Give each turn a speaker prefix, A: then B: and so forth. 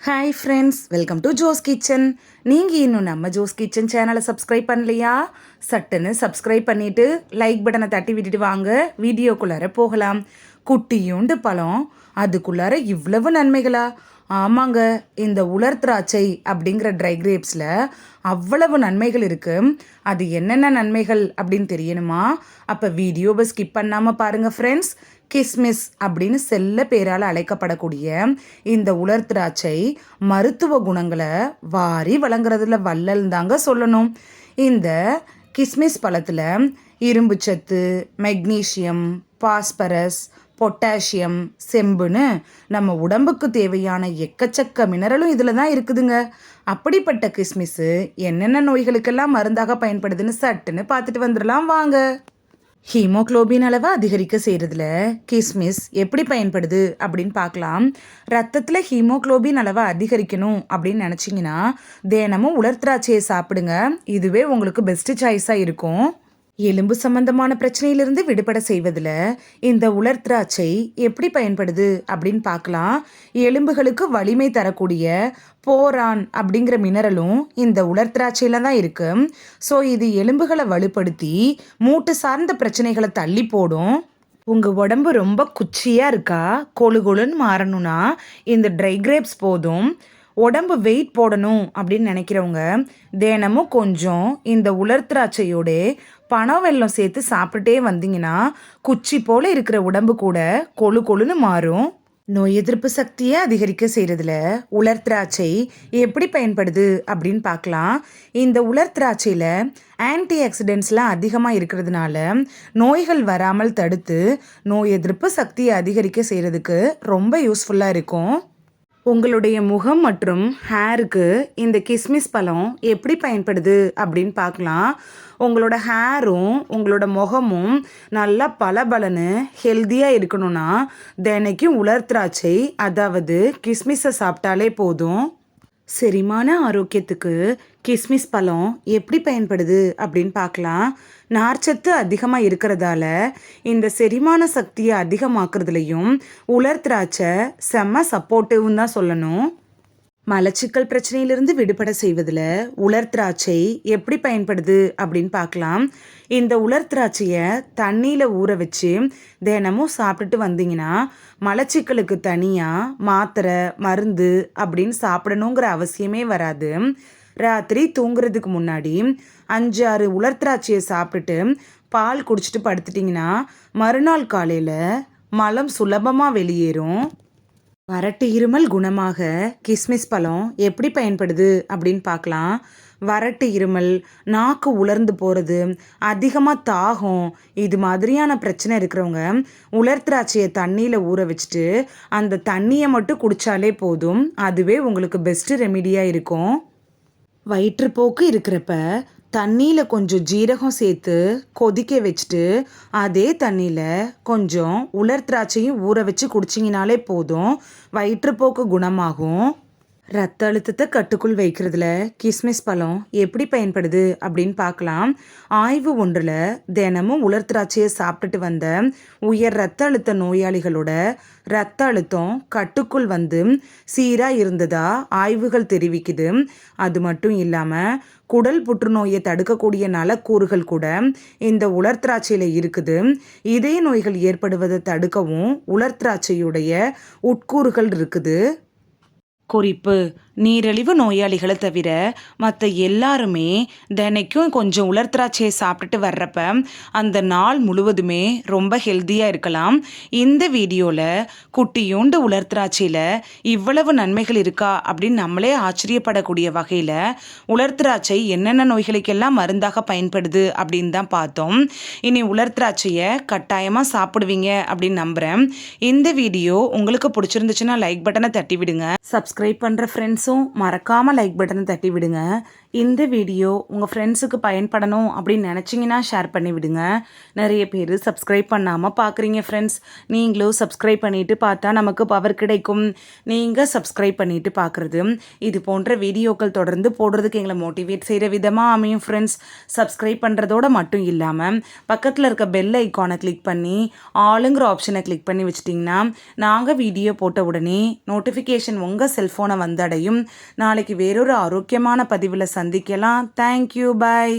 A: Hi friends, welcome to Jo's kitchen. நீங்கள் இன்னும் நம்ம ஜோஸ் கிச்சன் சேனலை சப்ஸ்கிரைப் பண்ணலையா? சட்டுன்னு சப்ஸ்கிரைப் பண்ணிவிட்டு லைக் பட்டனை தட்டி விட்டுட்டு வாங்க வீடியோக்குள்ளார போகலாம். குட்டியூண்டு பழம், அதுக்குள்ளார இவ்வளவு நன்மைகளா? ஆமாங்க, இந்த உலர் திராட்சை அப்படிங்கிற ட்ரை கிரேப்ஸில் அவ்வளவு நன்மைகள் இருக்குது. அது என்னென்ன நன்மைகள் அப்படின்னு தெரியணுமா? அப்போ வீடியோவை ஸ்கிப் பண்ணாமல் பாருங்கள் ஃப்ரெண்ட்ஸ். கிஸ்மிஸ் அப்படின்னு செல்ல பேரால் அழைக்கப்படக்கூடிய இந்த உலர் திராட்சை மருத்துவ குணங்களை வாரி வழங்குறதுல வள்ளல் தாங்க சொல்லணும். இந்த கிஸ்மிஸ் பழத்தில் இரும்பு சத்து, மெக்னீஷியம், பாஸ்பரஸ், பொட்டாசியம், செம்புன்னு நம்ம உடம்புக்கு தேவையான எக்கச்சக்க மினரலும் இதில் தான் இருக்குதுங்க. அப்படிப்பட்ட கிஸ்மிஸ் என்னென்ன நோய்களுக்கெல்லாம் மருந்தாக பயன்படுதுன்னு சட்டுன்னு பார்த்துட்டு வந்துடலாம் வாங்க. ஹீமோக்ளோபின் அளவை அதிகரிக்க செய்கிறதுல கிஸ்மிஸ் எப்படி பயன்படுது அப்படின்னு பார்க்கலாம். ரத்தத்தில் ஹீமோக்ளோபின் அளவை அதிகரிக்கணும் அப்படின்னு நினச்சிங்கன்னா தினமும் உலர் திராட்சையை சாப்பிடுங்க. இதுவே உங்களுக்கு பெஸ்ட்டு சாய்ஸாக இருக்கும். எலும்பு சம்பந்தமான பிரச்சனையிலிருந்து விடுபட செய்வதில் இந்த உலர் திராட்சை எப்படி பயன்படுது அப்படின்னு பார்க்கலாம். எலும்புகளுக்கு வலிமை தரக்கூடிய போரான் அப்படிங்கிற மினரலும் இந்த உலர் திராட்சையில் தான் இருக்கு. ஸோ இது எலும்புகளை வலுப்படுத்தி மூட்டு சார்ந்த பிரச்சனைகளை தள்ளி போடும். உங்கள் உடம்பு ரொம்ப குச்சியாக இருக்கா, கொழு கொழுன்னு மாறணும்னா இந்த ட்ரை கிரேப்ஸ் போதும். உடம்பு வெயிட் போடணும் அப்படின்னு நினைக்கிறவங்க தினமும் கொஞ்சம் இந்த உலர் திராட்சையோட பனம் வெல்லம் சேர்த்து சாப்பிட்டுட்டே வந்தீங்கன்னா குச்சி போல் இருக்கிற உடம்பு கூட கொழு கொழுன்னு மாறும். நோய் எதிர்ப்பு சக்தியை அதிகரிக்க செய்கிறதுல உலர் திராட்சை எப்படி பயன்படுது அப்படின்னு பார்க்கலாம். இந்த உலர் திராட்சையில் ஆன்டி ஆக்சிடென்ட்ஸ்லாம் அதிகமாக இருக்கிறதுனால நோய்கள் வராமல் தடுத்து நோய் எதிர்ப்பு சக்தியை அதிகரிக்க செய்கிறதுக்கு ரொம்ப யூஸ்ஃபுல்லாக இருக்கும். உங்களுடைய முகம் மற்றும் ஹேருக்கு இந்த கிஸ்மிஸ் பழம் எப்படி பயன்படுது அப்படின்னு பார்க்கலாம். உங்களோட ஹேரும் உங்களோட முகமும் நல்லா பளபளன்னு ஹெல்த்தியாக இருக்கணும்னா தினைக்கும் உலர் திராட்சை அதாவது கிஸ்மிஸை சாப்பிட்டாலே போதும். செரிமான ஆரோக்கியத்துக்கு கிஸ்மிஸ் பழம் எப்படி பயன்படுது அப்படின்னு பார்க்கலாம். நார்ச்சத்து அதிகமாக இருக்கிறதால இந்த செரிமான சக்தியை அதிகமாக்குறதுலையும் உலர் திராட்சை செம்ம சப்போர்ட்டிவ்னு தான் சொல்லணும். மலச்சிக்கல் பிரச்சனையிலிருந்து விடுபட செய்வதில் உலர் திராட்சை எப்படி பயன்படுது அப்படின்னு பார்க்கலாம். இந்த உலர் திராட்சையை தண்ணியில் ஊற வச்சு தினமும் சாப்பிட்டுட்டு வந்தீங்கன்னா மலச்சிக்கலுக்கு தனியாக மாத்திரை மருந்து அப்படின்னு சாப்பிடணுங்கிற அவசியமே வராது. ராத்திரி தூங்குறதுக்கு முன்னாடி 5-6 உலர் திராட்சையை சாப்பிட்டுட்டு பால் குடிச்சிட்டு படுத்துட்டிங்கன்னா மறுநாள் காலையில் மலம் சுலபமாக வெளியேறும். வறட்டு இருமல் குணமாக கிஸ்மிஸ் பழம் எப்படி பயன்படுது அப்படின்னு பார்க்கலாம். வறட்டு இருமல், நாக்கு உலர்ந்து போகிறது, அதிகமாக தாகம், இது மாதிரியான பிரச்சனை இருக்கிறவங்க உலர் திராட்சையை தண்ணியில் ஊற வச்சுட்டு அந்த தண்ணியை மட்டும் குடித்தாலே போதும். அதுவே உங்களுக்கு பெஸ்ட்டு ரெமிடியாக இருக்கும். வயிற்றுப்போக்கு இருக்கிறப்ப தண்ணியில் கொஞ்சம் ஜீரகம் சேர்த்து கொதிக்க வச்சுட்டு அதே தண்ணியில் கொஞ்சம் உலர் திராட்சையும் ஊற வச்சு குடிச்சிங்கனாலே போதும், வயிற்றுப்போக்கு குணமாகும். ரத்த அழுத்தத்தை கட்டுக்குள் வைக்கிறதுல கிஸ்மிஸ் பழம் எப்படி பயன்படுது அப்படின்னு பார்க்கலாம். ஆய்வு ஒன்றில் தினமும் உலர் திராட்சையை சாப்பிட்டுட்டு வந்த உயர் ரத்த அழுத்த நோயாளிகளோட ரத்த அழுத்தம் கட்டுக்குள் வந்து சீராக இருந்ததா ஆய்வுகள் தெரிவிக்குது. அது மட்டும் இல்லாமல் குடல் புற்றுநோயை தடுக்கக்கூடிய நலக்கூறுகள் கூட இந்த உலர் திராட்சையில் இருக்குது. இதய நோய்கள் ஏற்படுவதை தடுக்கவும் உலர் திராட்சையுடைய உட்கூறுகள் இருக்குது. குறிப்பு: நீரிழிவு நோயாளிகளை தவிர மற்ற எல்லாருமே தினைக்கும் கொஞ்சம் உலர் திராட்சையை சாப்பிட்டுட்டு வர்றப்ப அந்த நாள் முழுவதுமே ரொம்ப ஹெல்த்தியாக இருக்கலாம். இந்த வீடியோவில் குட்டியோண்டு உலர் திராட்சையில் இவ்வளவு நன்மைகள் இருக்கா அப்படின்னு நம்மளே ஆச்சரியப்படக்கூடிய வகையில் உலர் திராட்சை என்னென்ன நோய்களுக்கெல்லாம் மருந்தாக பயன்படுது அப்படின்னு தான் பார்த்தோம். இனி உலர் திராட்சையை கட்டாயமாக சாப்பிடுவீங்க அப்படின்னு நம்புகிறேன். இந்த வீடியோ உங்களுக்கு பிடிச்சிருந்துச்சுன்னா லைக் பட்டனை தட்டி விடுங்க. சப்ஸ்கிரைப் பண்ணுற ஃப்ரெண்ட்ஸ் ஃப்ரெண்ட்ஸும் மறக்காமல் லைக் பட்டனை தட்டி விடுங்க. இந்த வீடியோ உங்கள் ஃப்ரெண்ட்ஸுக்கு பயன்படணும் அப்படின்னு நினச்சிங்கன்னா ஷேர் பண்ணி விடுங்க. நிறைய பேர் சப்ஸ்கிரைப் பண்ணாமல் பார்க்குறீங்க ஃப்ரெண்ட்ஸ். நீங்களும் சப்ஸ்கிரைப் பண்ணிவிட்டு பார்த்தா நமக்கு பவர் கிடைக்கும். நீங்கள் சப்ஸ்கிரைப் பண்ணிவிட்டு பார்க்குறது இது போன்ற வீடியோக்கள் தொடர்ந்து போடுறதுக்கு எங்களை மோட்டிவேட் செய்கிற விதமாக அமையும் ஃப்ரெண்ட்ஸ். சப்ஸ்கிரைப் பண்ணுறதோட மட்டும் இல்லாமல் பக்கத்தில் இருக்க பெல் ஐக்கானை கிளிக் பண்ணி ஆளுங்கிற ஆப்ஷனை கிளிக் பண்ணி வச்சிட்டிங்கன்னா நாங்கள் வீடியோ போட்ட உடனே நோட்டிஃபிகேஷன் உங்கள் செல்ஃபோனை வந்தடையும். நாளைக்கு வேறொரு ஆரோக்கியமான பதிவில் சந்திக்கலாம். தேங்க்யூ, பாய்.